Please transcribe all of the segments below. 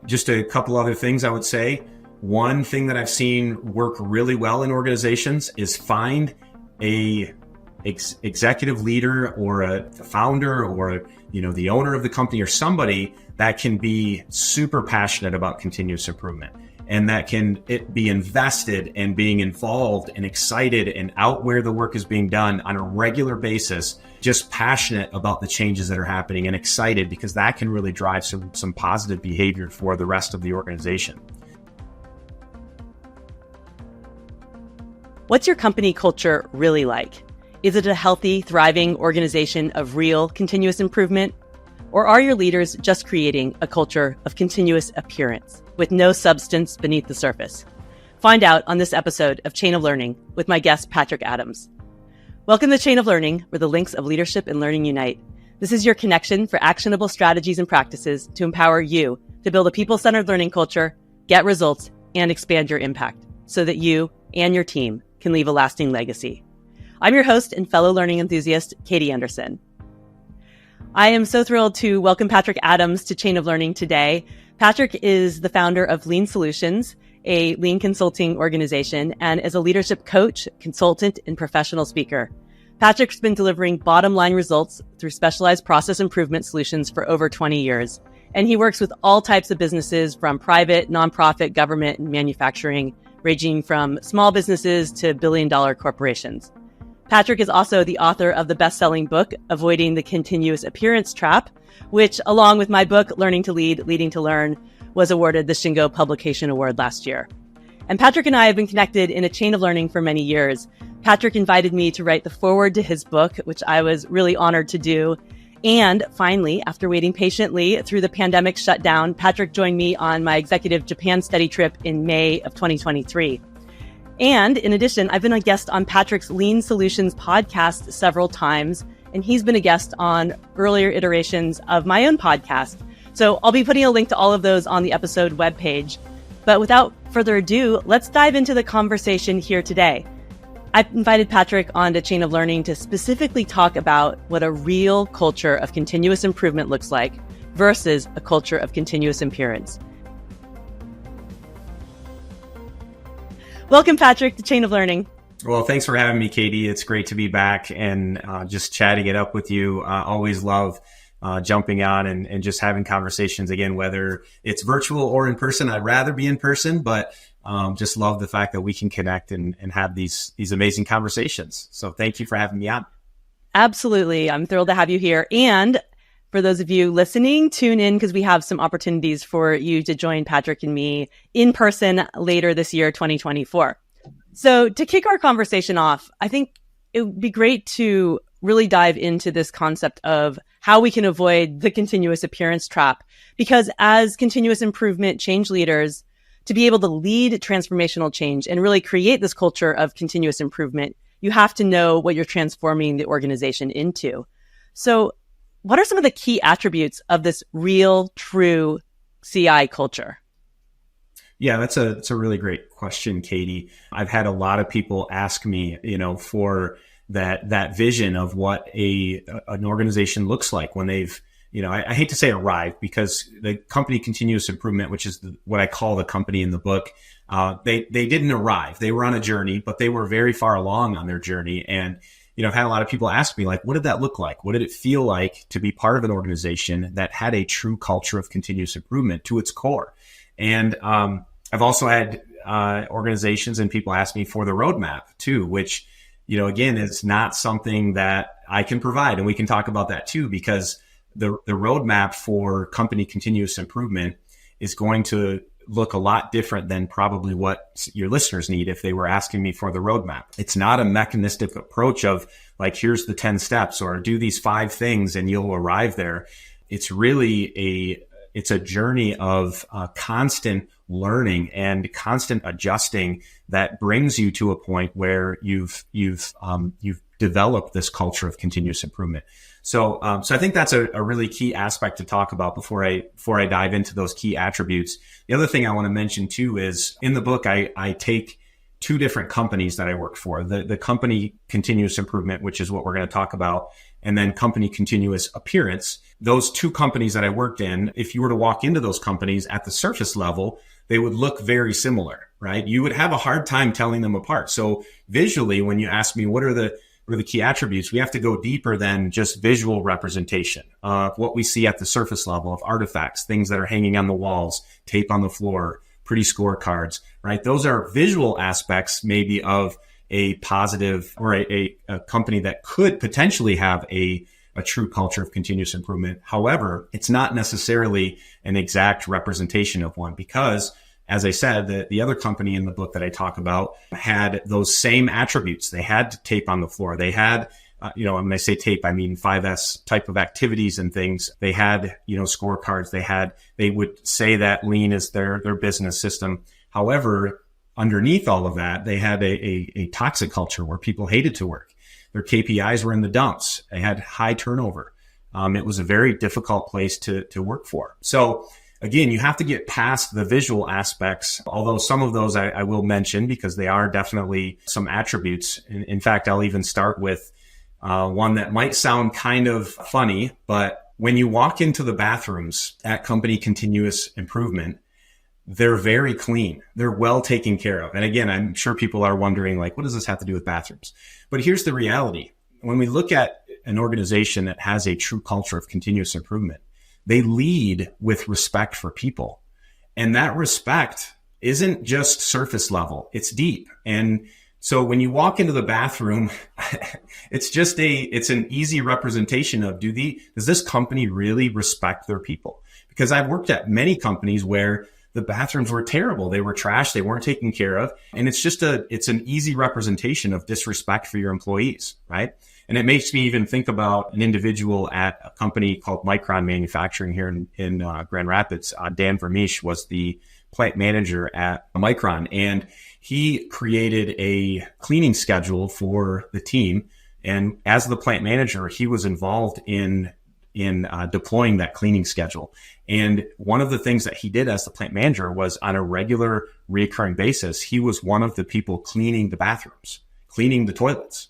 Just a couple other things I would say. One thing that I've seen work really well in organizations is find a executive leader or a founder or the owner of the company or somebody that can be super passionate about continuous improvement and that can be invested and being involved and excited and out where the work is being done on a regular basis, just passionate about the changes that are happening and excited, because that can really drive some positive behavior for the rest of the organization. What's your company culture really like? Is it a healthy, thriving organization of real continuous improvement? Or are your leaders just creating a culture of continuous appearance with no substance beneath the surface? Find out on this episode of Chain of Learning with my guest, Patrick Adams. Welcome to Chain of Learning, where the links of leadership and learning unite. This is your connection for actionable strategies and practices to empower you to build a people-centered learning culture, get results, and expand your impact so that you and your team can leave a lasting legacy. I'm your host and fellow learning enthusiast, Katie Anderson. I am so thrilled to welcome Patrick Adams to Chain of Learning today. Patrick is the founder of Lean Solutions, a lean consulting organization, and is a leadership coach, consultant, and professional speaker. Patrick's been delivering bottom line results through specialized process improvement solutions for over 20 years. And he works with all types of businesses from private, nonprofit, government, and manufacturing, ranging from small businesses to billion-dollar corporations. Patrick is also the author of the best-selling book, Avoiding the Continuous Appearance Trap, which, along with my book, Learning to Lead, Leading to Learn, was awarded the Shingo Publication Award last year. And Patrick and I have been connected in a chain of learning for many years. Patrick invited me to write the foreword to his book, which I was really honored to do. And finally, after waiting patiently through the pandemic shutdown, Patrick joined me on my executive Japan study trip in May of 2023. And in addition, I've been a guest on Patrick's Lean Solutions podcast several times, and he's been a guest on earlier iterations of my own podcast. So I'll be putting a link to all of those on the episode webpage. But without further ado, let's dive into the conversation here today. I've invited Patrick onto Chain of Learning to specifically talk about what a real culture of continuous improvement looks like versus a culture of continuous appearance. Welcome, Patrick, to Chain of Learning. Well, thanks for having me, Katie. It's great to be back and just chatting it up with you. Always love jumping on and just having conversations, again, whether it's virtual or in person. I'd rather be in person, but just love the fact that we can connect and have these amazing conversations. So thank you for having me on. Absolutely. I'm thrilled to have you here. And for those of you listening, tune in because we have some opportunities for you to join Patrick and me in person later this year, 2024. So to kick our conversation off, I think it would be great to really dive into this concept of how we can avoid the continuous appearance trap. Because as continuous improvement change leaders, to be able to lead transformational change and really create this culture of continuous improvement, you have to know what you're transforming the organization into. So what are some of the key attributes of this real, true CI culture? Yeah, that's a really great question, Katie. I've had a lot of people ask me, for that vision of what an organization looks like when they've, I hate to say arrived, because the company continuous improvement, which is what I call the company in the book, they didn't arrive. They were on a journey, but they were very far along on their journey. And I've had a lot of people ask me, like, what did that look like? What did it feel like to be part of an organization that had a true culture of continuous improvement to its core? And I've also had organizations and people ask me for the roadmap too, which, again, is not something that I can provide. And we can talk about that too, because the roadmap for company continuous improvement is going to look a lot different than probably what your listeners need if they were asking me for the roadmap. It's not a mechanistic approach of like, here's the 10 steps or do these 5 things and you'll arrive there. It's really it's a journey of constant learning and constant adjusting that brings you to a point where you've developed this culture of continuous improvement. So I think that's a really key aspect to talk about before I dive into those key attributes. The other thing I want to mention too is in the book, I take 2 different companies that I work for. The company continuous improvement, which is what we're going to talk about, and then company continuous appearance. Those two companies that I worked in, if you were to walk into those companies at the surface level, they would look very similar, right? You would have a hard time telling them apart. So visually, when you ask me what are the key attributes, we have to go deeper than just visual representation of what we see at the surface level of artifacts, things that are hanging on the walls, tape on the floor, pretty scorecards, right? Those are visual aspects maybe of a positive or a company that could potentially have a true culture of continuous improvement. However, it's not necessarily an exact representation of one because, as I said, the other company in the book that I talk about had those same attributes. They had tape on the floor. They had, when I say tape, I mean 5S type of activities and things. They had, scorecards. They would say that lean is their business system. However, underneath all of that, they had a toxic culture where people hated to work. Their KPIs were in the dumps. They had high turnover. It was a very difficult place to work for. So again, you have to get past the visual aspects, although some of those I will mention because they are definitely some attributes. In fact, I'll even start with one that might sound kind of funny, but when you walk into the bathrooms at Company Continuous Improvement, they're very clean. They're well taken care of. And again, I'm sure people are wondering, like, what does this have to do with bathrooms? But here's the reality. When we look at an organization that has a true culture of continuous improvement, they lead with respect for people. And that respect isn't just surface level. It's deep. And so when you walk into the bathroom, it's an easy representation of, does this company really respect their people? Because I've worked at many companies where the bathrooms were terrible. They were trash. They weren't taken care of. And it's an easy representation of disrespect for your employees, right? And it makes me even think about an individual at a company called Micron Manufacturing here in Grand Rapids. Dan Vermeesh was the plant manager at Micron, and he created a cleaning schedule for the team. And as the plant manager, he was involved in deploying that cleaning schedule. And one of the things that he did as the plant manager was on a regular recurring basis, he was one of the people cleaning the bathrooms, cleaning the toilets.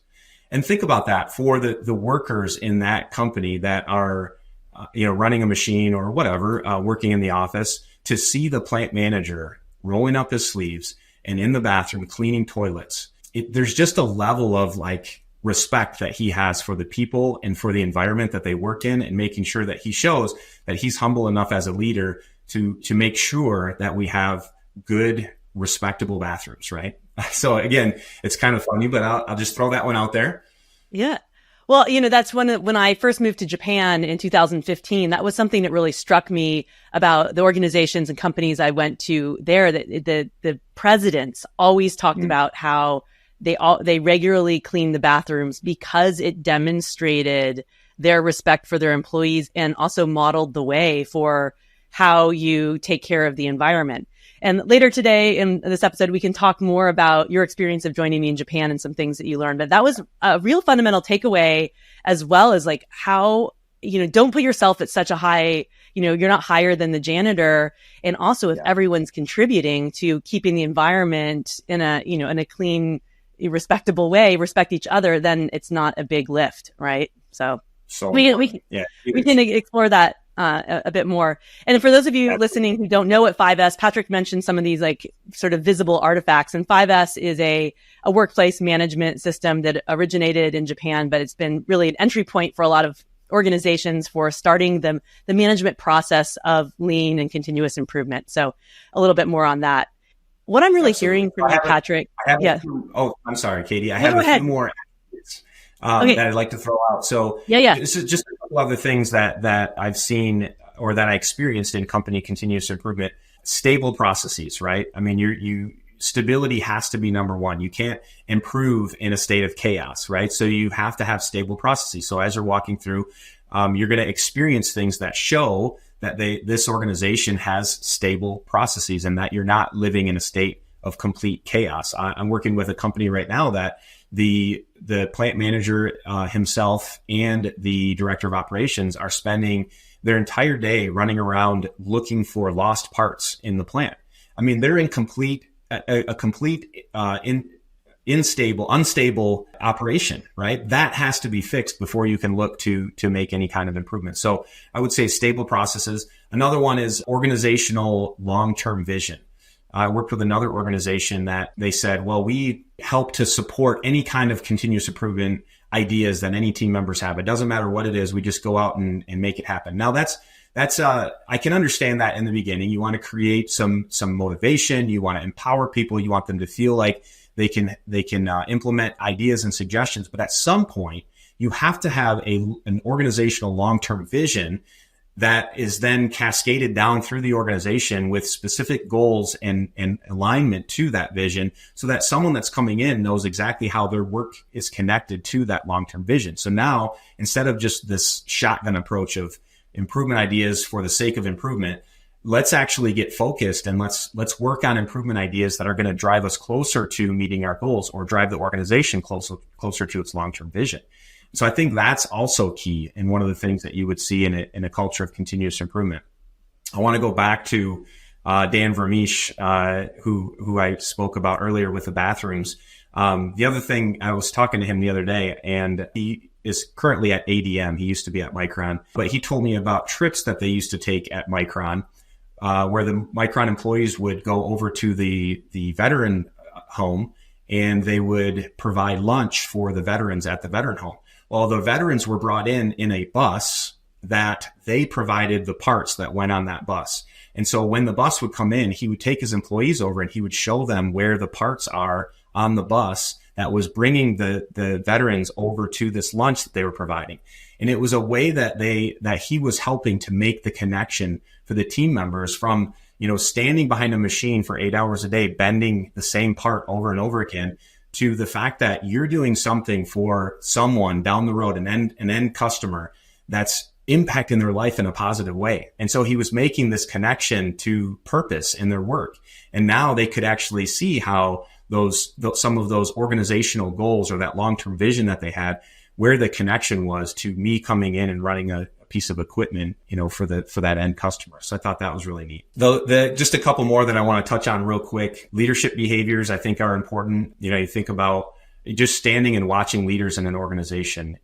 And think about that for the workers in that company that are, running a machine or whatever, working in the office, to see the plant manager rolling up his sleeves and in the bathroom cleaning toilets. There's just a level of respect that he has for the people and for the environment that they work in, and making sure that he shows that he's humble enough as a leader to make sure that we have good, respectable bathrooms, right? So again, it's kind of funny, but I'll just throw that one out there. Yeah. Well, that's when I first moved to Japan in 2015, that was something that really struck me about the organizations and companies I went to there, that the presidents always talked about how they regularly clean the bathrooms because it demonstrated their respect for their employees and also modeled the way for how you take care of the environment. And later today in this episode, we can talk more about your experience of joining me in Japan and some things that you learned. But that was a real fundamental takeaway, as well as how, don't put yourself at such a high, you're not higher than the janitor. And also if everyone's contributing to keeping the environment in a clean, respectable way, respect each other, then it's not a big lift, right? So we can explore that a bit more. And for those of you listening who don't know what 5S, Patrick mentioned some of these sort of visible artifacts. And 5S is a workplace management system that originated in Japan, but it's been really an entry point for a lot of organizations for starting the management process of lean and continuous improvement. So a little bit more on that. What I'm really hearing from you, Patrick. I'm sorry, Katie. I have a few more that I'd like to throw out. So this is just a couple other things that I've seen or that I experienced in company continuous improvement. Stable processes, right? I mean, stability has to be number one. You can't improve in a state of chaos, right? So you have to have stable processes. So as you're walking through, you're going to experience things that show that this organization has stable processes and that you're not living in a state of complete chaos. I'm working with a company right now that the plant manager himself and the director of operations are spending their entire day running around looking for lost parts in the plant. I mean, they're in complete unstable operation, right? That has to be fixed before you can look to make any kind of improvement. So I would say stable processes. Another one is organizational long-term vision. I worked with another organization that they said, well, we help to support any kind of continuous improvement ideas that any team members have. It doesn't matter what it is. We just go out and make it happen. Now that's I can understand that in the beginning. You want to create some motivation. You want to empower people. You want them to feel like they can implement ideas and suggestions. But at some point, you have to have an organizational long-term vision that is then cascaded down through the organization with specific goals and alignment to that vision, so that someone that's coming in knows exactly how their work is connected to that long-term vision. So now, instead of just this shotgun approach of improvement ideas for the sake of improvement, let's actually get focused and let's work on improvement ideas that are going to drive us closer to meeting our goals or drive the organization closer to its long-term vision. So I think that's also key, and one of the things that you would see in a culture of continuous improvement. I want to go back to Dan Vermeesh, who I spoke about earlier with the bathrooms. The other thing, I was talking to him the other day, and he is currently at ADM. He used to be at Micron, but he told me about trips that they used to take at Micron, where the Micron employees would go over to the veteran home, and they would provide lunch for the veterans at the veteran home. Well, the veterans were brought in a bus that they provided the parts that went on that bus. And so when the bus would come in, he would take his employees over and he would show them where the parts are on the bus that was bringing the veterans over to this lunch that they were providing. And it was a way that he was helping to make the connection for the team members from, standing behind a machine for 8 hours a day, bending the same part over and over again, to the fact that you're doing something for someone down the road, an end customer that's impacting their life in a positive way. And so he was making this connection to purpose in their work. And now they could actually see how some of those organizational goals or that long-term vision that they had, where the connection was to me coming in and running a piece of equipment, for that end customer. So I thought that was really neat. Just a couple more that I want to touch on real quick. Leadership behaviors, I think, are important. You think about just standing and watching leaders in an organization,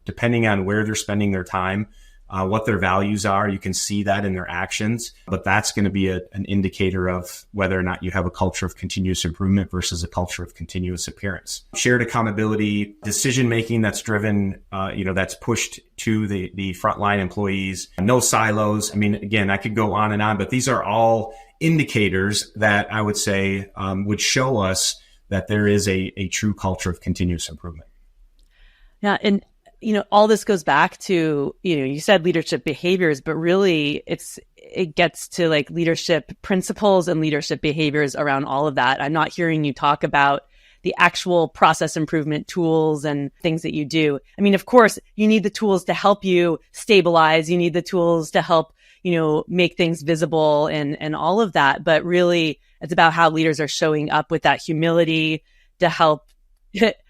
depending on where they're spending their time, what their values are, you can see that in their actions, but that's going to be an indicator of whether or not you have a culture of continuous improvement versus a culture of continuous appearance. Shared accountability, decision-making that's driven, that's pushed to the frontline employees, no silos. I mean, again, I could go on and on, but these are all indicators that I would say would show us that there is a true culture of continuous improvement. Yeah. And all this goes back to, you said leadership behaviors, but really it gets to like leadership principles and leadership behaviors around all of that. I'm not hearing you talk about the actual process improvement tools and things that you do. I mean, of course, you need the tools to help you stabilize. You need the tools to help, make things visible and all of that. But really, it's about how leaders are showing up with that humility to help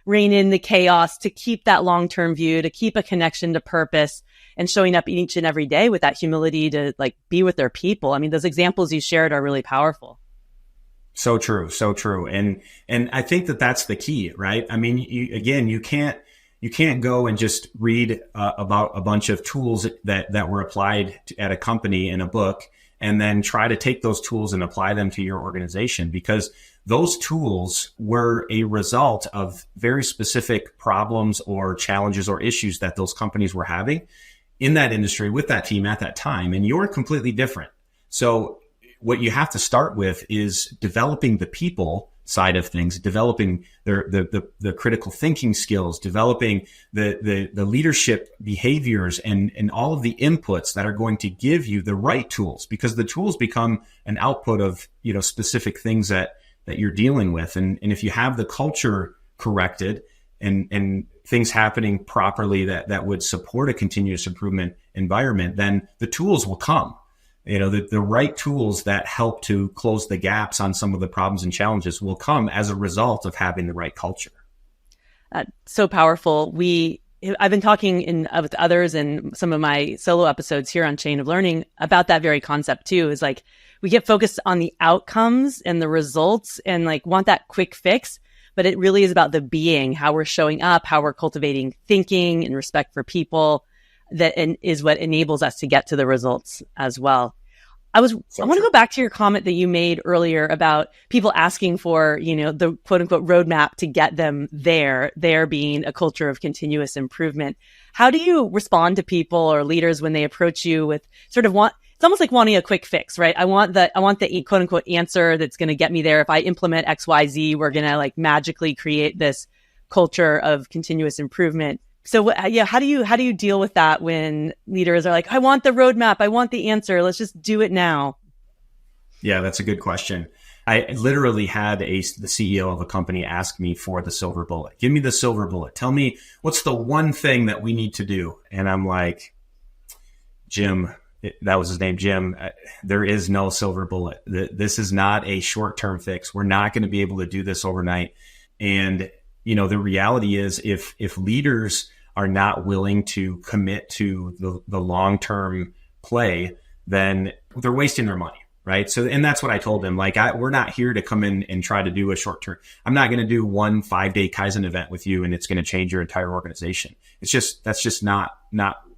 rein in the chaos, to keep that long-term view, to keep a connection to purpose, and showing up each and every day with that humility to be with their people. I mean, those examples you shared are really powerful. So true. So true. And I think that that's the key, right? I mean, you can't go and just read about a bunch of tools that were applied at a company in a book and then try to take those tools and apply them to your organization, because those tools were a result of very specific problems or challenges or issues that those companies were having in that industry with that team at that time. And you're completely different. So what you have to start with is developing the people side of things, developing the critical thinking skills, developing the leadership behaviors and all of the inputs that are going to give you the right tools, because the tools become an output of, specific things that you're dealing with. And if you have the culture corrected and things happening properly that would support a continuous improvement environment, then the tools will come. The right tools that help to close the gaps on some of the problems and challenges will come as a result of having the right culture. So powerful. I've been talking with others in some of my solo episodes here on Chain of Learning about that very concept too, is we get focused on the outcomes and the results and want that quick fix. but it really is about the being, how we're showing up, how we're cultivating thinking and respect for people that is what enables us to get to the results as well. I want to go back to your comment that you made earlier about people asking for, the quote unquote roadmap to get them there being a culture of continuous improvement. How do you respond to people or leaders when they approach you with it's almost like wanting a quick fix, right? I want the quote unquote answer that's going to get me there. If I implement X, Y, Z, we're going to like magically create this culture of continuous improvement. So how do you deal with that when leaders are like, I want the roadmap, I want the answer, let's just do it now? Yeah, that's a good question. I literally had the CEO of a company ask me for the silver bullet. Give me the silver bullet. Tell me what's the one thing that we need to do. And I'm like, Jim, that was his name, Jim. There is no silver bullet. This is not a short-term fix. We're not going to be able to do this overnight. And the reality is if leaders are not willing to commit to the long-term play, then they're wasting their money, right? So, and that's what I told them. Like, we're not here to come in and try to do a short-term. I'm not going to do one 5-day Kaizen event with you and it's going to change your entire organization. That's just not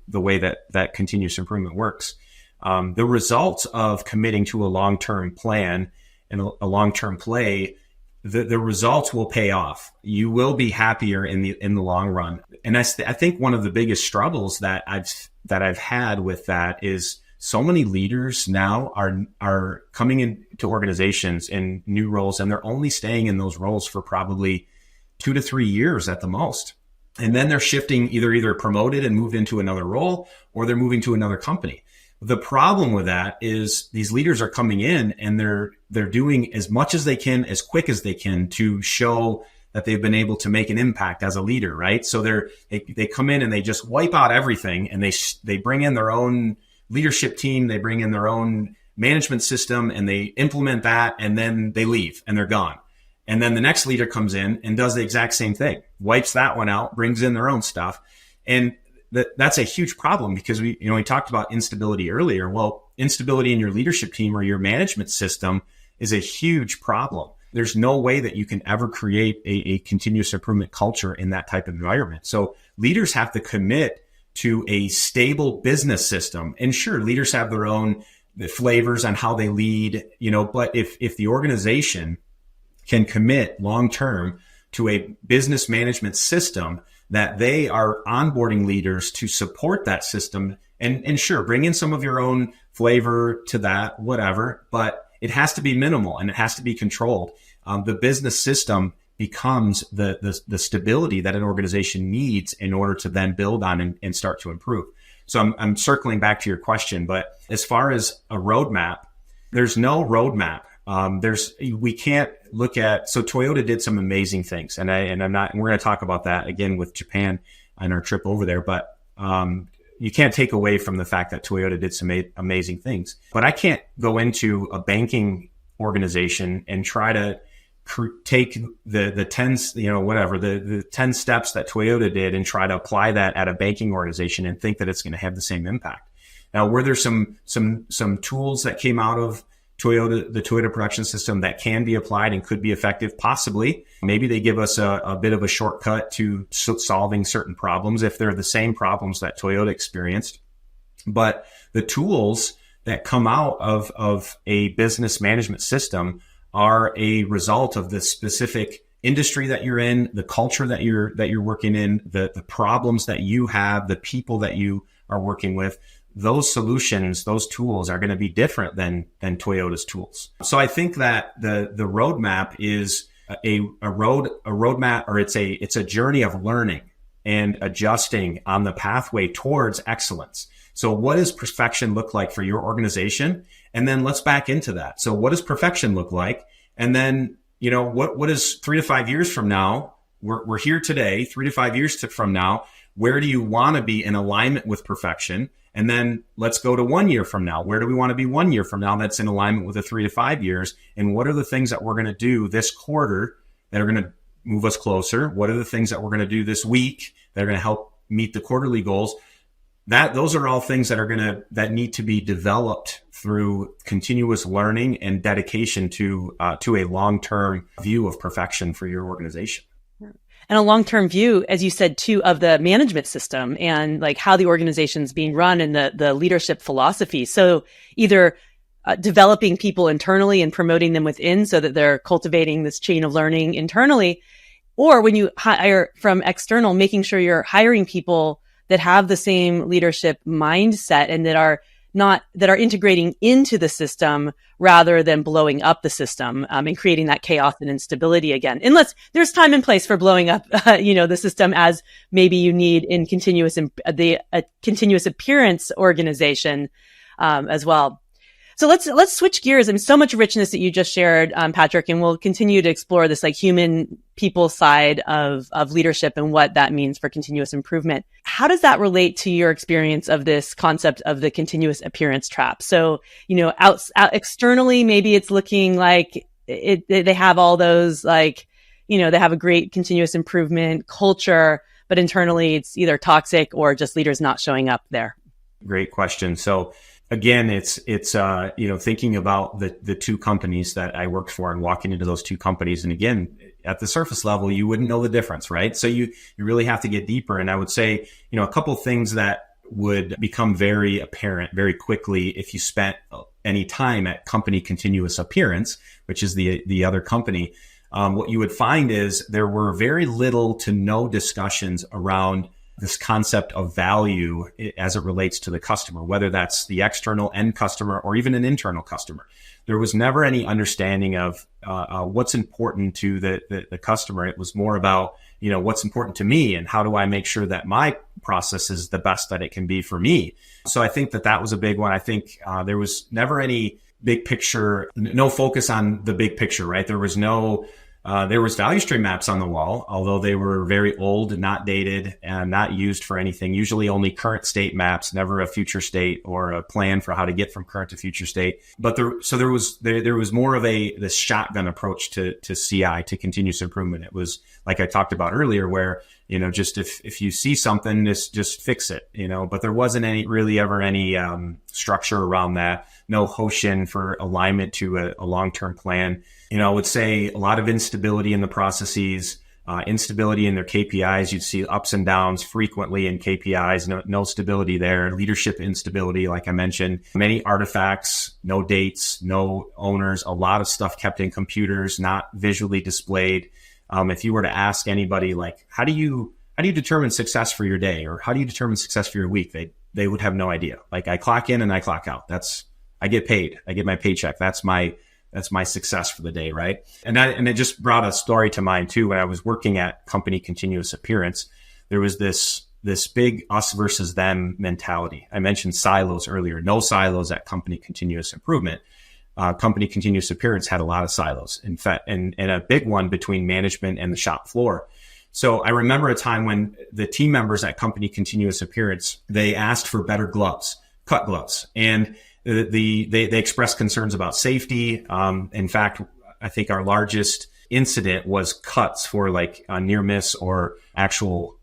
the way that continuous improvement works. The results of committing to a long-term plan and a long-term play, the results will pay off. You will be happier in the long run. And I think one of the biggest struggles that I've had with that is so many leaders now are coming into organizations in new roles, and they're only staying in those roles for probably 2 to 3 years at the most. And then they're shifting, either promoted and moved into another role, or they're moving to another company. The problem with that is these leaders are coming in and they're doing as much as they can, as quick as they can, to show that they've been able to make an impact as a leader, right? So they come in and they just wipe out everything, and they bring in their own leadership team, they bring in their own management system, and they implement that, and then they leave and they're gone. And then the next leader comes in and does the exact same thing, wipes that one out, brings in their own stuff. And that's a huge problem, because we talked about instability earlier. Well, instability in your leadership team or your management system is a huge problem. There's no way that you can ever create a continuous improvement culture in that type of environment. So leaders have to commit to a stable business system. And sure, leaders have their own flavors on how they lead, but if the organization can commit long-term to a business management system, that they are onboarding leaders to support that system, and sure, bring in some of your own flavor to that, whatever, but it has to be minimal and it has to be controlled. The business system becomes the stability that an organization needs in order to then build on and start to improve. So I'm circling back to your question, but as far as a roadmap, there's no roadmap. We can't look at, so Toyota did some amazing things, and we're going to talk about that again with Japan on our trip over there, but, you can't take away from the fact that Toyota did some amazing things. But I can't go into a banking organization and try to take the 10, the 10 steps that Toyota did and try to apply that at a banking organization and think that it's going to have the same impact. Now, were there some tools that came out of the Toyota production system that can be applied and could be effective? Possibly. Maybe they give us a bit of a shortcut to solving certain problems if they're the same problems that Toyota experienced. But the tools that come out of a business management system are a result of the specific industry that you're in, the culture that you're working in, the problems that you have, the people that you are working with. Those solutions, those tools are going to be different than Toyota's tools. So I think that the roadmap is a roadmap, or it's a journey of learning and adjusting on the pathway towards excellence. So what does perfection look like for your organization? And then let's back into that. So what does perfection look like? And then, what is 3 to 5 years from now? We're here today, 3 to 5 years from now. Where do you want to be in alignment with perfection? And then let's go to 1 year from now. Where do we want to be 1 year from now that's in alignment with the 3 to 5 years? And what are the things that we're going to do this quarter that are going to move us closer? What are the things that we're going to do this week that are going to help meet the quarterly goals? Those are all things that need to be developed through continuous learning and dedication to a long-term view of perfection for your organization. And a long-term view, as you said, too, of the management system and like how the organization's being run and the leadership philosophy. So either developing people internally and promoting them within so that they're cultivating this chain of learning internally, or when you hire from external, making sure you're hiring people that have the same leadership mindset and that are integrating into the system rather than blowing up the system, and creating that chaos and instability again. Unless there's time and place for blowing up, the system, as maybe you need in continuous appearance organization, as well. So let's switch gears. I mean, so much richness that you just shared, Patrick, and we'll continue to explore this like human people side of leadership and what that means for continuous improvement. How does that relate to your experience of this concept of the continuous appearance trap? So, out externally, maybe it's looking like they have all those they have a great continuous improvement culture, but internally it's either toxic or just leaders not showing up there. Great question. So again, it's thinking about the two companies that I worked for and walking into those two companies. And again, at the surface level, you wouldn't know the difference, right? So you really have to get deeper. And I would say, a couple of things that would become very apparent very quickly if you spent any time at company continuous appearance, which is the other company. What you would find is there were very little to no discussions around this concept of value as it relates to the customer, whether that's the external end customer or even an internal customer. There was never any understanding of what's important to the customer. It was more about, what's important to me and how do I make sure that my process is the best that it can be for me. So I think that was a big one. I think there was never any big picture, no focus on the big picture, right? There was value stream maps on the wall, although they were very old, not dated, and not used for anything. Usually only current state maps, never a future state or a plan for how to get from current to future state. But there was more of this shotgun approach to CI, to continuous improvement. It was like I talked about earlier, where just if you see something, just fix it. But there wasn't any structure around that. No Hoshin for alignment to a long-term plan. I would say a lot of instability in the processes, instability in their KPIs. You'd see ups and downs frequently in KPIs, no stability there. Leadership instability, like I mentioned, many artifacts, no dates, no owners, a lot of stuff kept in computers, not visually displayed. If you were to ask anybody, like, how do you determine success for your day, or how do you determine success for your week? They would have no idea. Like, I clock in and I clock out. I get paid. I get my paycheck. That's my success for the day, right? And it just brought a story to mind too. When I was working at company continuous appearance, there was this big us versus them mentality. I mentioned silos earlier. No silos at company continuous improvement. Company continuous appearance had a lot of silos, in fact, and a big one between management and the shop floor. So I remember a time when the team members at company continuous appearance, they asked for better gloves, cut gloves, and they expressed concerns about safety. In fact, I think our largest incident was cuts for like a near miss or actual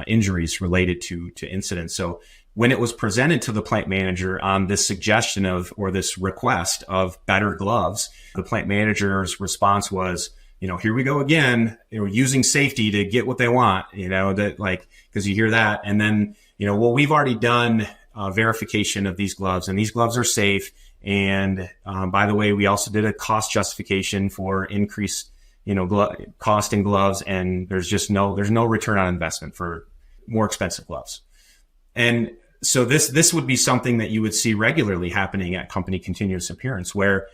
injuries related to incidents. So when it was presented to the plant manager on this suggestion or this request of better gloves, the plant manager's response was, here we go again, using safety to get what they want, because you hear that. And then, well, we've already done verification of these gloves, and these gloves are safe. And by the way, we also did a cost justification for increased, cost in gloves, and there's no return on investment for more expensive gloves. And so this would be something that you would see regularly happening at company continuous appearance, where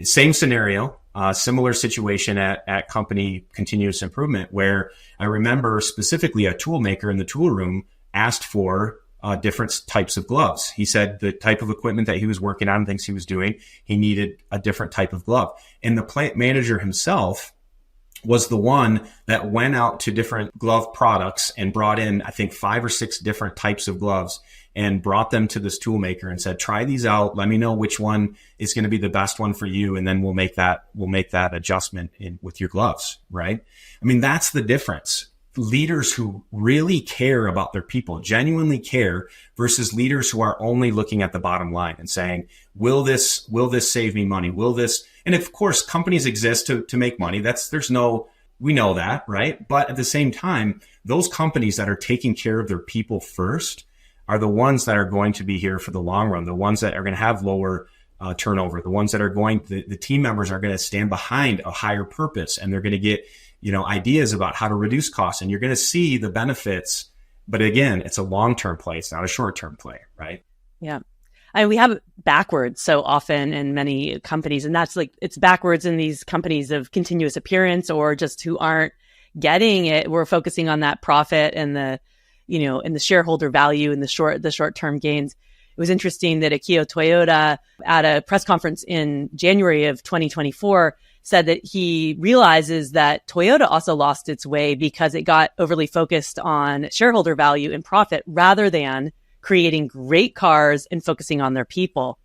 same scenario, similar situation at company continuous improvement, where I remember specifically a tool maker in the tool room asked for different types of gloves. He said the type of equipment that he was working on, things he was doing, he needed a different type of glove. And the plant manager himself was the one that went out to different glove products and brought in, I think, 5 or 6 different types of gloves and brought them to this tool maker and said, try these out. Let me know which one is going to be the best one for you. And then we'll make that adjustment with your gloves. Right. I mean, that's the difference. leaders who really care about their people, genuinely care, versus leaders who are only looking at the bottom line and saying, will this save me money? Will this? And of course, companies exist to make money. We know that, right? But at the same time, those companies that are taking care of their people first are the ones that are going to be here for the long run, the ones that are going to have lower turnover, the ones that are the team members are going to stand behind a higher purpose, and they're going to get, ideas about how to reduce costs, and you're going to see the benefits. But again, it's a long-term play. It's not a short-term play, right? Yeah. We have it backwards so often in many companies, and that's it's backwards in these companies of continuous appearance or just who aren't getting it. We're focusing on that profit and the shareholder value and the short-term gains. It was interesting that Akio Toyoda at a press conference in January of 2024 said that he realizes that Toyota also lost its way because it got overly focused on shareholder value and profit rather than creating great cars and focusing on their people.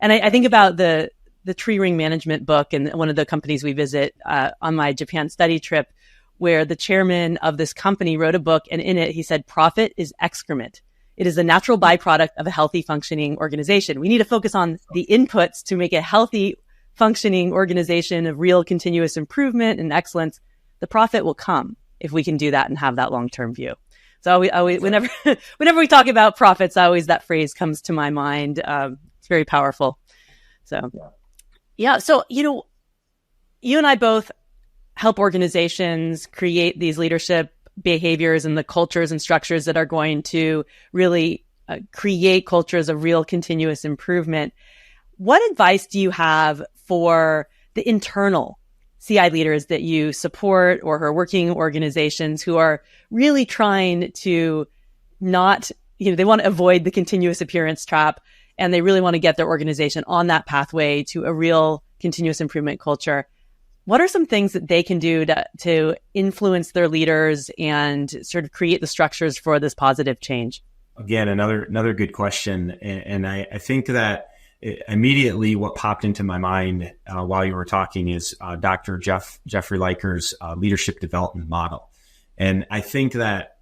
And I think about the tree ring management book and one of the companies we visit on my Japan study trip, where the chairman of this company wrote a book, and in it he said, profit is excrement. It is a natural byproduct of a healthy functioning organization. We need to focus on the inputs to make a healthy functioning organization of real continuous improvement and excellence. The profit will come if we can do that and have that long-term view. So whenever we talk about profits, that phrase comes to my mind. It's very powerful. So, yeah. So, you and I both help organizations create these leadership behaviors and the cultures and structures that are going to really create cultures of real continuous improvement. What advice do you have for the internal CI leaders that you support or who are working organizations who are really trying to not, they want to avoid the continuous appearance trap, and they really want to get their organization on that pathway to a real continuous improvement culture? What are some things that they can do to influence their leaders and sort of create the structures for this positive change? Again, another good question. And I think that immediately what popped into my mind while you were talking is Dr. Jeffrey Liker's leadership development model. And I think that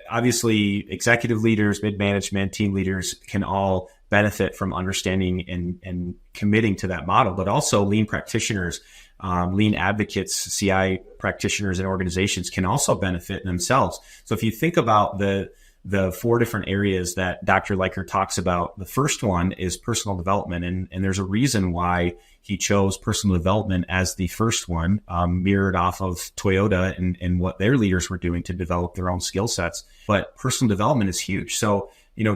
obviously executive leaders, mid-management, team leaders can all benefit from understanding and committing to that model, but also lean practitioners, lean advocates, CI practitioners and organizations can also benefit themselves. So if you think about the 4 different areas that Dr. Liker talks about, the first one is personal development. And there's a reason why he chose personal development as the first one, mirrored off of Toyota and what their leaders were doing to develop their own skill sets. But personal development is huge. So,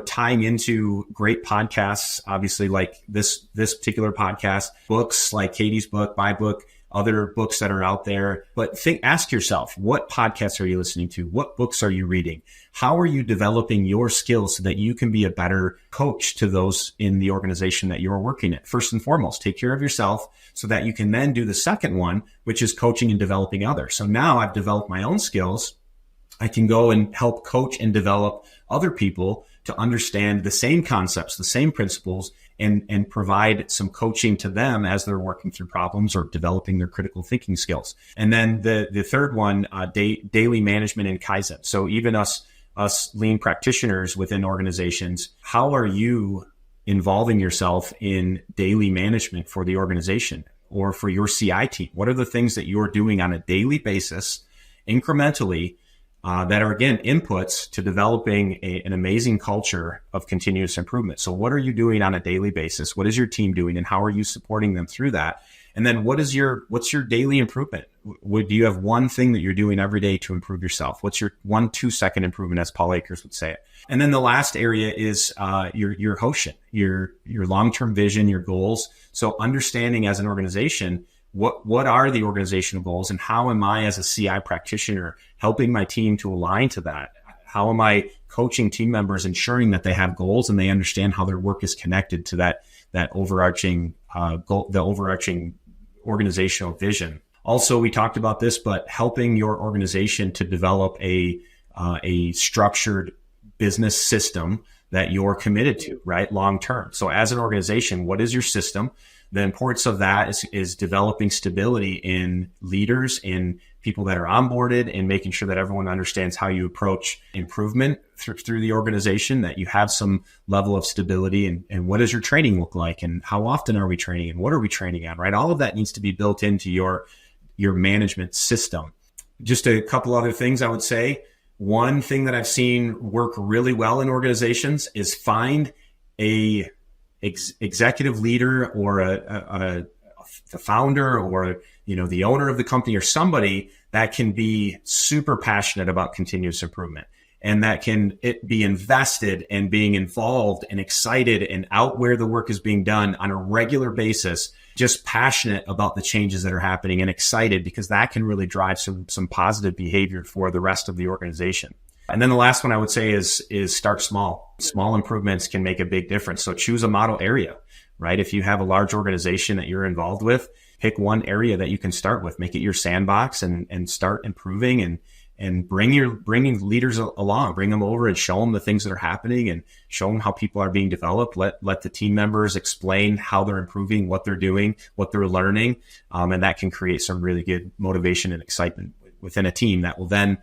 tying into great podcasts, obviously like this particular podcast, books like Katie's book, my book, other books that are out there. But ask yourself, what podcasts are you listening to? What books are you reading? How are you developing your skills so that you can be a better coach to those in the organization that you're working at? First and foremost, take care of yourself so that you can then do the second one, which is coaching and developing others. So now I've developed my own skills. I can go and help coach and develop other people to understand the same concepts, the same principles, and provide some coaching to them as they're working through problems or developing their critical thinking skills. And then the third one, daily management and Kaizen. So even us lean practitioners within organizations, how are you involving yourself in daily management for the organization or for your CI team? What are the things that you're doing on a daily basis, incrementally, that are, again, inputs to developing an amazing culture of continuous improvement? So what are you doing on a daily basis? What is your team doing, and how are you supporting them through that? And then what's your daily improvement? Do you have one thing that you're doing every day to improve yourself? What's your 1-2-second improvement, as Paul Akers would say it? And then the last area is your Hoshin, your long-term vision, your goals. So understanding as an organization, what are the organizational goals, and how am I as a CI practitioner helping my team to align to that? How am I coaching team members, ensuring that they have goals and they understand how their work is connected to that overarching goal, the overarching organizational vision? Also, we talked about this, but helping your organization to develop a structured business system that you're committed to, right? Long term. So as an organization, what is your system? the importance of that is developing stability in leaders, in people that are onboarded, and making sure that everyone understands how you approach improvement through the organization, that you have some level of stability, and what does your training look like, and how often are we training, and what are we training on, right? All of that needs to be built into your management system. Just a couple other things I would say. One thing that I've seen work really well in organizations is find a executive leader or the founder or the owner of the company or somebody that can be super passionate about continuous improvement, and that can be invested and being involved and excited and out where the work is being done on a regular basis, just passionate about the changes that are happening and excited, because that can really drive some positive behavior for the rest of the organization. And then the last one I would say is start small. Small improvements can make a big difference. So choose a model area, right? If you have a large organization that you're involved with, pick one area that you can start with, make it your sandbox, and start improving, and bringing leaders along, bring them over and show them the things that are happening and show them how people are being developed. Let the team members explain how they're improving, what they're doing, what they're learning. And that can create some really good motivation and excitement within a team that will then,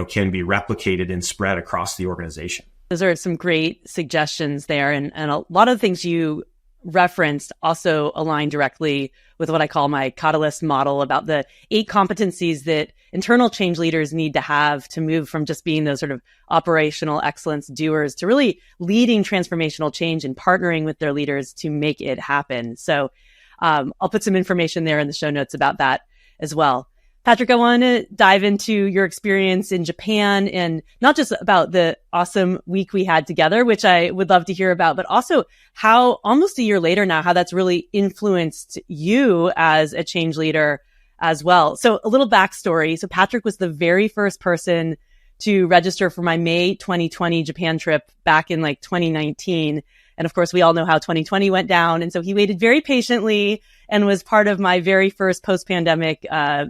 can be replicated and spread across the organization. Those are some great suggestions there. And a lot of the things you referenced also align directly with what I call my Catalyst model about the 8 competencies that internal change leaders need to have to move from just being those sort of operational excellence doers to really leading transformational change and partnering with their leaders to make it happen. So I'll put some information there in the show notes about that as well. Patrick, I want to dive into your experience in Japan, and not just about the awesome week we had together, which I would love to hear about, but also how almost a year later now, how that's really influenced you as a change leader as well. So a little backstory. So Patrick was the very first person to register for my May 2020 Japan trip back in 2019. And of course, we all know how 2020 went down. And so he waited very patiently and was part of my very first post-pandemic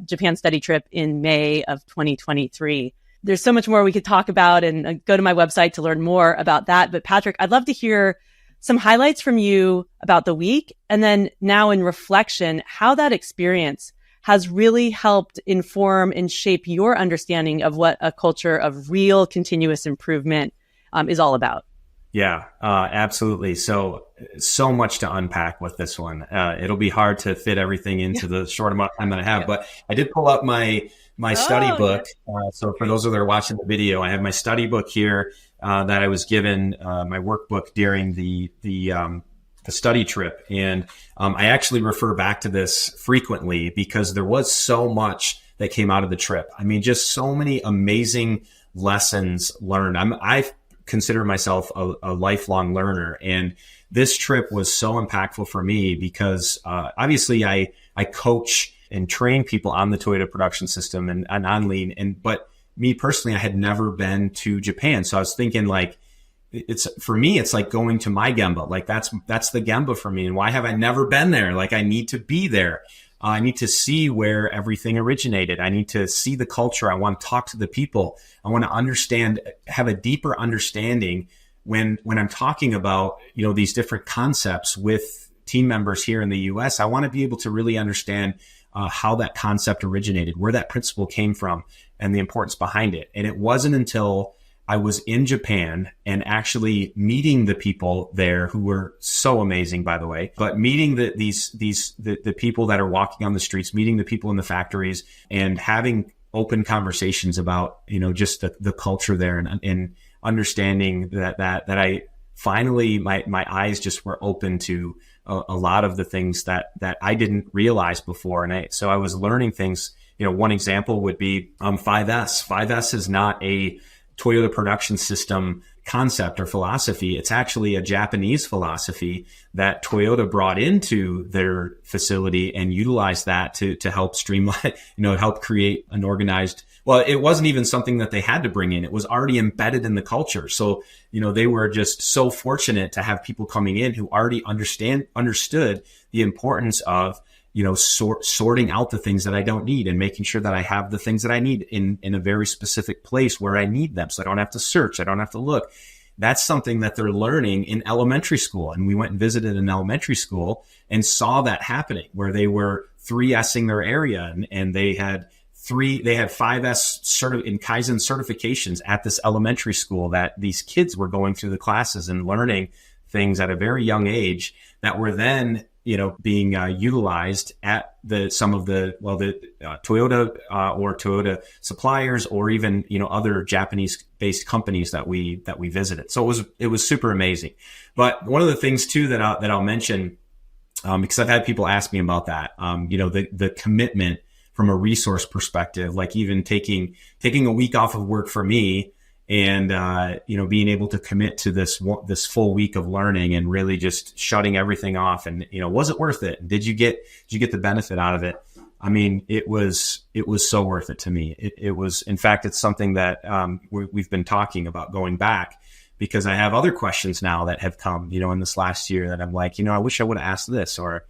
Japan study trip in May of 2023. There's so much more we could talk about, and go to my website to learn more about that. But Patrick, I'd love to hear some highlights from you about the week, and then now in reflection, how that experience has really helped inform and shape your understanding of what a culture of real continuous improvement is all about. Yeah, absolutely. So much to unpack with this one. It'll be hard to fit everything into the short amount of time that I have, but I did pull up my study book. So for those that are watching the video, I have my study book here that I was given, my workbook during the study trip. And I actually refer back to this frequently because there was so much that came out of the trip. I mean, just so many amazing lessons learned. I consider myself a lifelong learner, and this trip was so impactful for me because obviously I coach and train people on the Toyota production system and on lean, but me personally, I had never been to Japan. So I was thinking it's for me, it's like going to my Gemba. That's the Gemba for me. And why have I never been there? I need to be there. I need to see where everything originated. I need to see the culture. I want to talk to the people. I want to have a deeper understanding when I'm talking about, these different concepts with team members here in the US. I want to be able to really understand how that concept originated, where that principle came from, and the importance behind it. And it wasn't until I was in Japan and actually meeting the people there, who were so amazing, by the way, but meeting the people that are walking on the streets, meeting the people in the factories, and having open conversations about, just the culture there, and understanding that I finally, my eyes just were open to a lot of the things that I didn't realize before. And so I was learning things. One example would be 5S. 5S is not a Toyota production system concept or philosophy. It's actually a Japanese philosophy that Toyota brought into their facility and utilized that to help streamline, help create an organized. Well, it wasn't even something that they had to bring in. It was already embedded in the culture. So, they were just so fortunate to have people coming in who already understood the importance of sorting out the things that I don't need and making sure that I have the things that I need in a very specific place where I need them. So I don't have to search. I don't have to look. that's something that they're learning in elementary school. And we went and visited an elementary school and saw that happening, where they were 3S'ing their area, and they had 5S in Kaizen certifications at this elementary school, that these kids were going through the classes and learning things at a very young age that were then, being utilized at some of the Toyota or Toyota suppliers, or even, other Japanese based companies that we visited. So it was super amazing. But one of the things too that I'll mention, because I've had people ask me about that, the commitment from a resource perspective, like even taking a week off of work for me, and being able to commit to this full week of learning and really just shutting everything off. And was it worth it? Did you get the benefit out of it? I mean, it was so worth it to me. It was, in fact, it's something that we've been talking about going back, because I have other questions now that have come, in this last year, that I'm like, I wish I would have asked this, or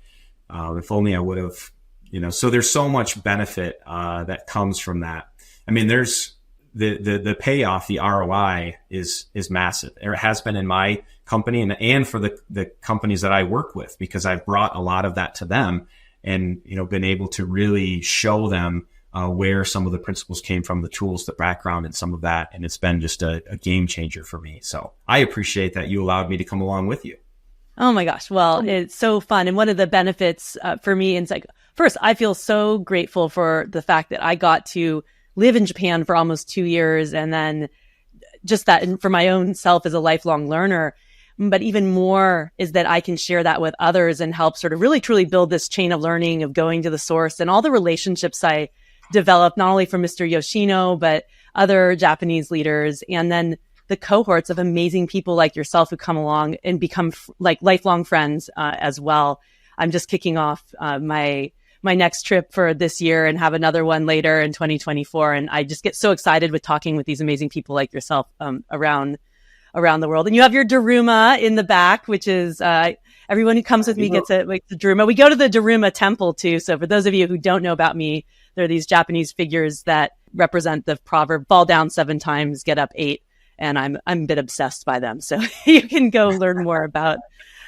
if only I would have, So there's so much benefit that comes from that. I mean, there's the payoff, the ROI is massive. It has been in my company and for the companies that I work with, because I've brought a lot of that to them, and been able to really show them where some of the principles came from, the tools, the background, and some of that. And it's been just a game changer for me. So I appreciate that you allowed me to come along with you. Oh my gosh. Well, it's so fun. And one of the benefits for me, it's like, first, I feel so grateful for the fact that I got to live in Japan for almost 2 years. And then just that for my own self as a lifelong learner. But even more is that I can share that with others and help sort of really truly build this chain of learning, of going to the source, and all the relationships I developed, not only from Mr. Yoshino, but other Japanese leaders. And then the cohorts of amazing people like yourself who come along and become like lifelong friends as well. I'm just kicking off my next trip for this year and have another one later in 2024. And I just get so excited with talking with these amazing people like yourself around the world. And you have your Daruma in the back, which is everyone who comes with me gets the Daruma. We go to the Daruma temple too. So for those of you who don't know about me, there are these Japanese figures that represent the proverb, fall down 7 times, get up 8. And I'm a bit obsessed by them. So you can go learn more about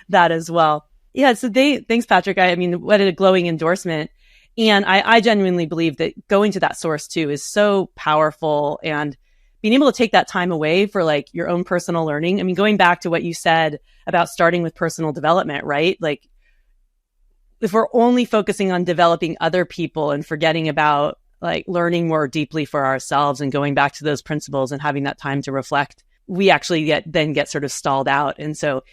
that as well. Yeah. So thanks, Patrick. I mean, what a glowing endorsement. And I genuinely believe that going to that source too is so powerful, and being able to take that time away for like your own personal learning. I mean, going back to what you said about starting with personal development, right? Like if we're only focusing on developing other people and forgetting about like learning more deeply for ourselves and going back to those principles and having that time to reflect, we actually get sort of stalled out. And so it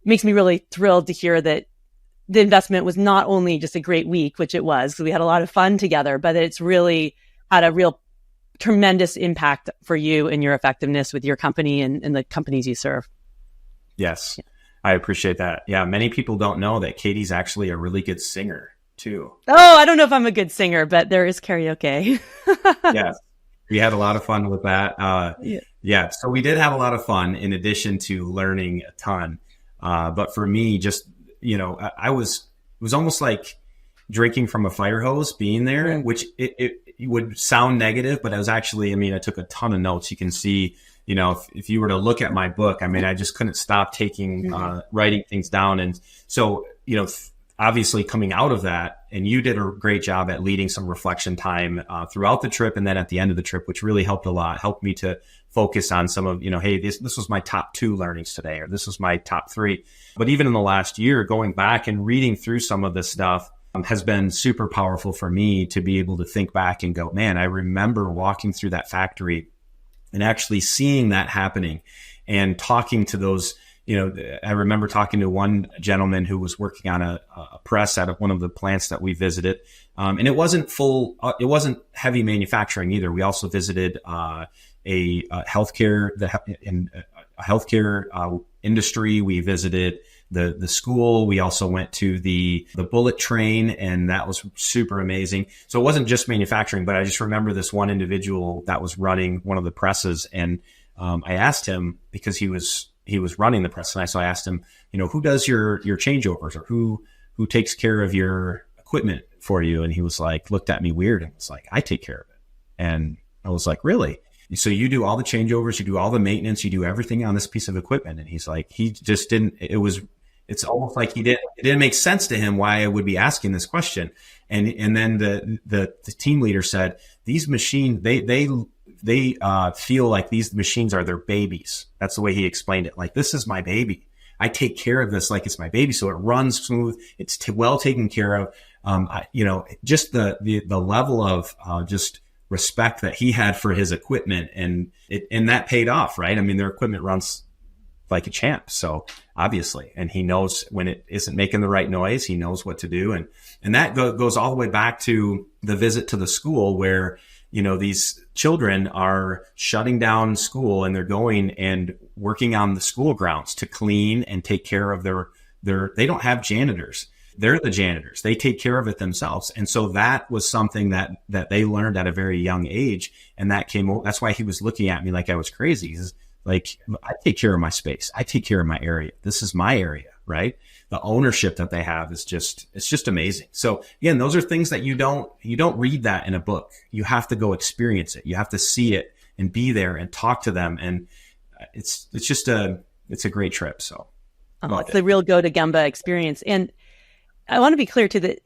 makes me really thrilled to hear that the investment was not only just a great week, which it was, because we had a lot of fun together, but it's really had a real tremendous impact for you and your effectiveness with your company and the companies you serve. Yes, I appreciate that. Yeah, many people don't know that Katie's actually a really good singer too. Oh, I don't know if I'm a good singer, but there is karaoke. Yeah, we had a lot of fun with that. Yeah, so we did have a lot of fun in addition to learning a ton. But for me, just, it was almost like drinking from a fire hose being there, which it would sound negative, but I was actually, I took a ton of notes. You can see, if you were to look at my book, I just couldn't stop writing things down. And so, obviously coming out of that, and you did a great job at leading some reflection time throughout the trip, and then at the end of the trip, which really helped a lot, helped me to focus on some of, hey, this was my top 2 learnings today, or this was my top 3. But even in the last year, going back and reading through some of this stuff has been super powerful for me to be able to think back and go, man, I remember walking through that factory and actually seeing that happening and talking to those. I remember talking to one gentleman who was working on a press at one of the plants that we visited. And it wasn't it wasn't heavy manufacturing either. We also visited a healthcare industry. We visited the school. We also went to the bullet train, and that was super amazing. So it wasn't just manufacturing, but I just remember this one individual that was running one of the presses, and I asked him, because he was running the press, and I asked him, who does your changeovers, or who takes care of your equipment for you? And he was like, looked at me weird and was like, I take care of it. And I was like, really? So you do all the changeovers, you do all the maintenance, you do everything on this piece of equipment. And he's like, he just didn't, it's almost like it didn't make sense to him why I would be asking this question. And then the team leader said, these machines, they feel like these machines are their babies. That's the way he explained it. Like, this is my baby. I take care of this like it's my baby. So it runs smooth. It's well taken care of. Just the level of just respect that he had for his equipment, and that paid off, right? I mean, their equipment runs like a champ. So obviously, and he knows when it isn't making the right noise, he knows what to do. And that goes all the way back to the visit to the school where, these children are shutting down school and they're going and working on the school grounds to clean and take care of they don't have janitors. They're the janitors. They take care of it themselves. And so that was something that they learned at a very young age. And that's why he was looking at me like I was crazy. He's like, I take care of my space. I take care of my area. This is my area, right? The ownership that they have is it's just amazing. So again, those are things that you don't read that in a book. You have to go experience it. You have to see it and be there and talk to them. And it's a great trip. So it's the real go to Gemba experience. And I want to be clear too that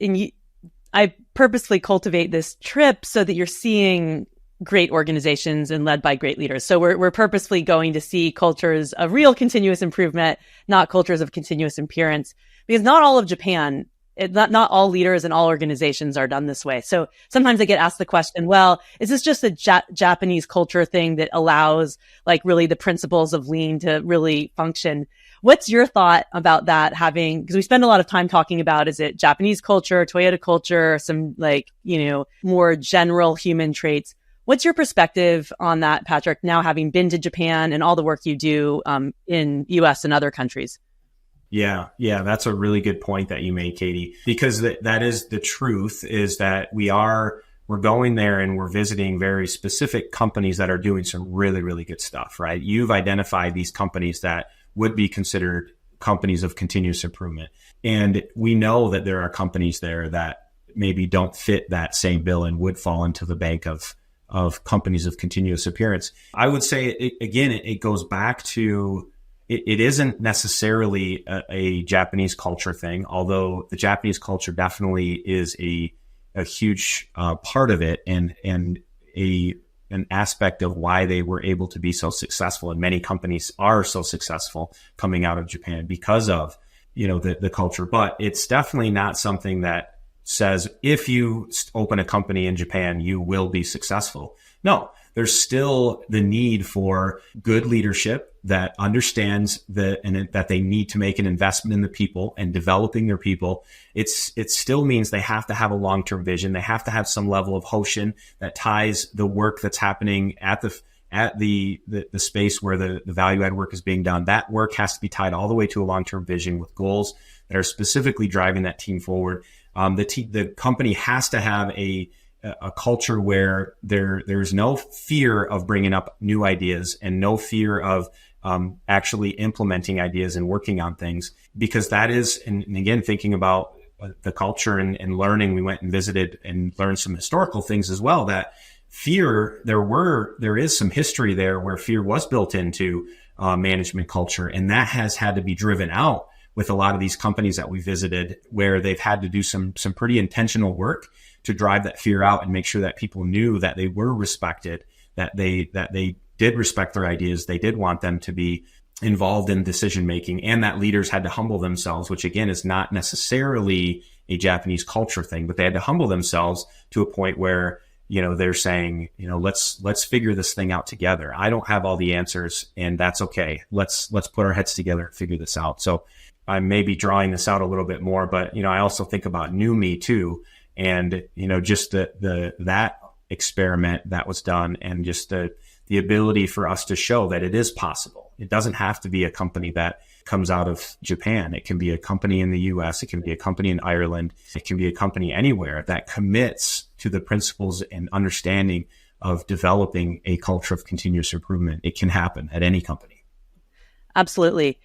I purposely cultivate this trip so that you're seeing great organizations and led by great leaders. So we're purposefully going to see cultures of real continuous improvement, not cultures of continuous appearance, because not all of Japan, not all leaders and all organizations are done this way. So sometimes I get asked the question, well, is this just a Japanese culture thing that allows like really the principles of lean to really function? What's your thought about that because we spend a lot of time talking about, is it Japanese culture, Toyota culture, some more general human traits? What's your perspective on that, Patrick, now having been to Japan and all the work you do in US and other countries? Yeah, that's a really good point that you made, Katie, because that is the truth, is that we're going there and we're visiting very specific companies that are doing some really, really good stuff, right? You've identified these companies that would be considered companies of continuous improvement. And we know that there are companies there that maybe don't fit that same bill and would fall into the bank of companies of continuous appearance. I would say, it goes back to, it isn't necessarily a Japanese culture thing, although the Japanese culture definitely is a huge part of it, and an aspect of why they were able to be so successful. And many companies are so successful coming out of Japan because of, the culture. But it's definitely not something that says if you open a company in Japan, you will be successful. No, there's still the need for good leadership that understands that they need to make an investment in the people and developing their people. It still means they have to have a long-term vision. They have to have some level of hoshin that ties the work that's happening at the space where the value add work is being done. That work has to be tied all the way to a long-term vision with goals that are specifically driving that team forward. The company has to have a culture where there's no fear of bringing up new ideas and no fear of actually implementing ideas and working on things, because that is, and again, thinking about the culture and learning, we went and visited and learned some historical things as well, that fear, there is some history there where fear was built into management culture, and that has had to be driven out with a lot of these companies that we visited, where they've had to do some pretty intentional work to drive that fear out and make sure that people knew that they were respected, that they did respect their ideas. They did want them to be involved in decision making, and that leaders had to humble themselves, which again is not necessarily a Japanese culture thing, but they had to humble themselves to a point where, they're saying, let's figure this thing out together. I don't have all the answers, and that's okay. Let's put our heads together and figure this out. So I may be drawing this out a little bit more, but, I also think about New Me too. And, just that experiment that was done, and just the ability for us to show that it is possible. It doesn't have to be a company that comes out of Japan. It can be a company in the US. It can be a company in Ireland. It can be a company anywhere that commits to the principles and understanding of developing a culture of continuous improvement. It can happen at any company. Absolutely.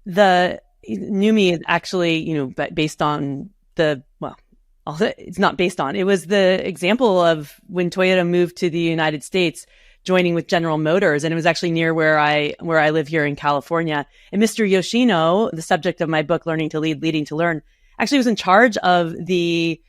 The Numi is actually, based on it's not based on, it was the example of when Toyota moved to the United States joining with General Motors, and it was actually near where I live here in California. And Mr. Yoshino, the subject of my book, Learning to Lead, Leading to Learn, actually was in charge of the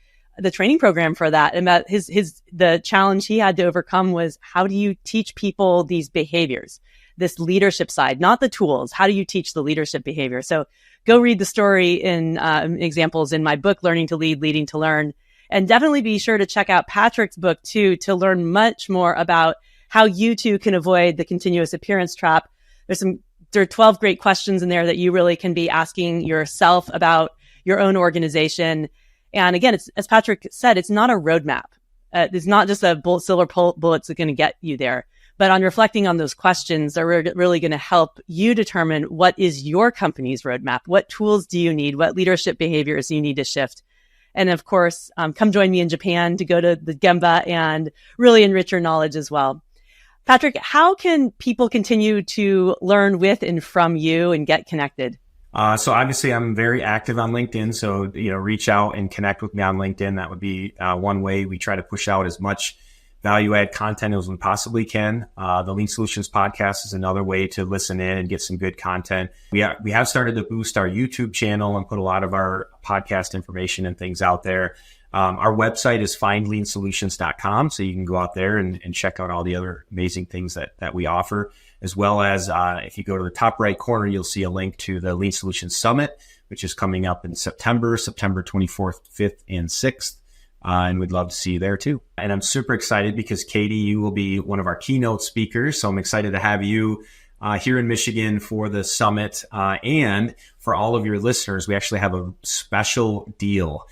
training program for that. And that the challenge he had to overcome was, how do you teach people these behaviors, this leadership side, not the tools? How do you teach the leadership behavior? So go read the story in examples in my book, Learning to Lead, Leading to Learn. And definitely be sure to check out Patrick's book too, to learn much more about how you too can avoid the continuous appearance trap. There are 12 great questions in there that you really can be asking yourself about your own organization. And again, as Patrick said, it's not a roadmap. It's not just a silver bullets that are going to get you there. But on reflecting on those questions, they're really going to help you determine what is your company's roadmap. What tools do you need? What leadership behaviors do you need to shift? And of course, come join me in Japan to go to the Gemba and really enrich your knowledge as well. Patrick, how can people continue to learn with and from you and get connected? So obviously I'm very active on LinkedIn. So, reach out and connect with me on LinkedIn. That would be one way. We try to push out as much value add content as we possibly can. The Lean Solutions podcast is another way to listen in and get some good content. We have started to boost our YouTube channel and put a lot of our podcast information and things out there. Our website is findleansolutions.com. So you can go out there and check out all the other amazing things that we offer, as well as if you go to the top right corner, you'll see a link to the Lean Solutions Summit, which is coming up in September 24th, 5th, and 6th. And we'd love to see you there too. And I'm super excited because Katie, you will be one of our keynote speakers. So I'm excited to have you here in Michigan for the summit. And for all of your listeners, we actually have a special deal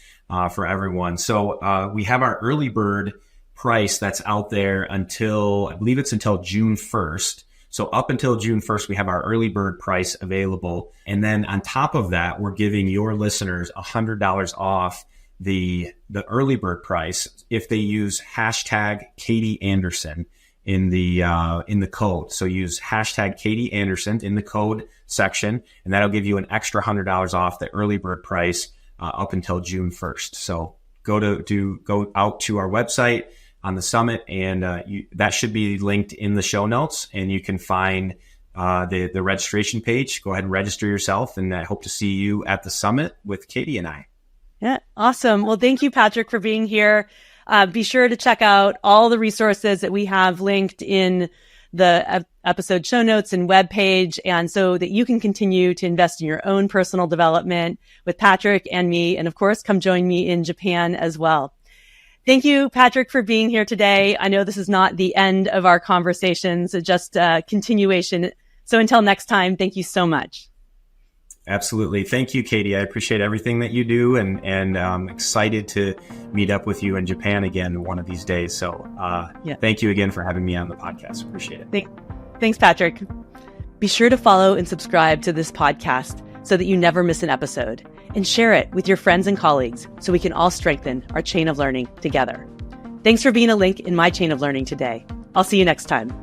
for everyone. So we have our early bird price that's out there until, I believe it's until June 1st. So up until June 1st, we have our early bird price available. And then on top of that, we're giving your listeners $100 off the early bird price if they use hashtag Katie Anderson in the code. So use hashtag Katie Anderson in the code section, and that'll give you an extra $100 off the early bird price up until June 1st. So go out to our website on the summit, and that should be linked in the show notes, and you can find the registration page. Go ahead and register yourself, and I hope to see you at the summit with Katie and I. Yeah, awesome. Well, thank you, Patrick, for being here. Be sure to check out all the resources that we have linked in the episode show notes and webpage, and so that you can continue to invest in your own personal development with Patrick and me. And of course, come join me in Japan as well. Thank you, Patrick, for being here today. I know this is not the end of our conversations, just a continuation. So until next time, thank you so much. Absolutely. Thank you, Katie. I appreciate everything that you do, and I'm excited to meet up with you in Japan again one of these days. So Thank you again for having me on the podcast. Appreciate it. Thanks, Patrick. Be sure to follow and subscribe to this podcast so that you never miss an episode, and share it with your friends and colleagues so we can all strengthen our chain of learning together. Thanks for being a link in my chain of learning today. I'll see you next time.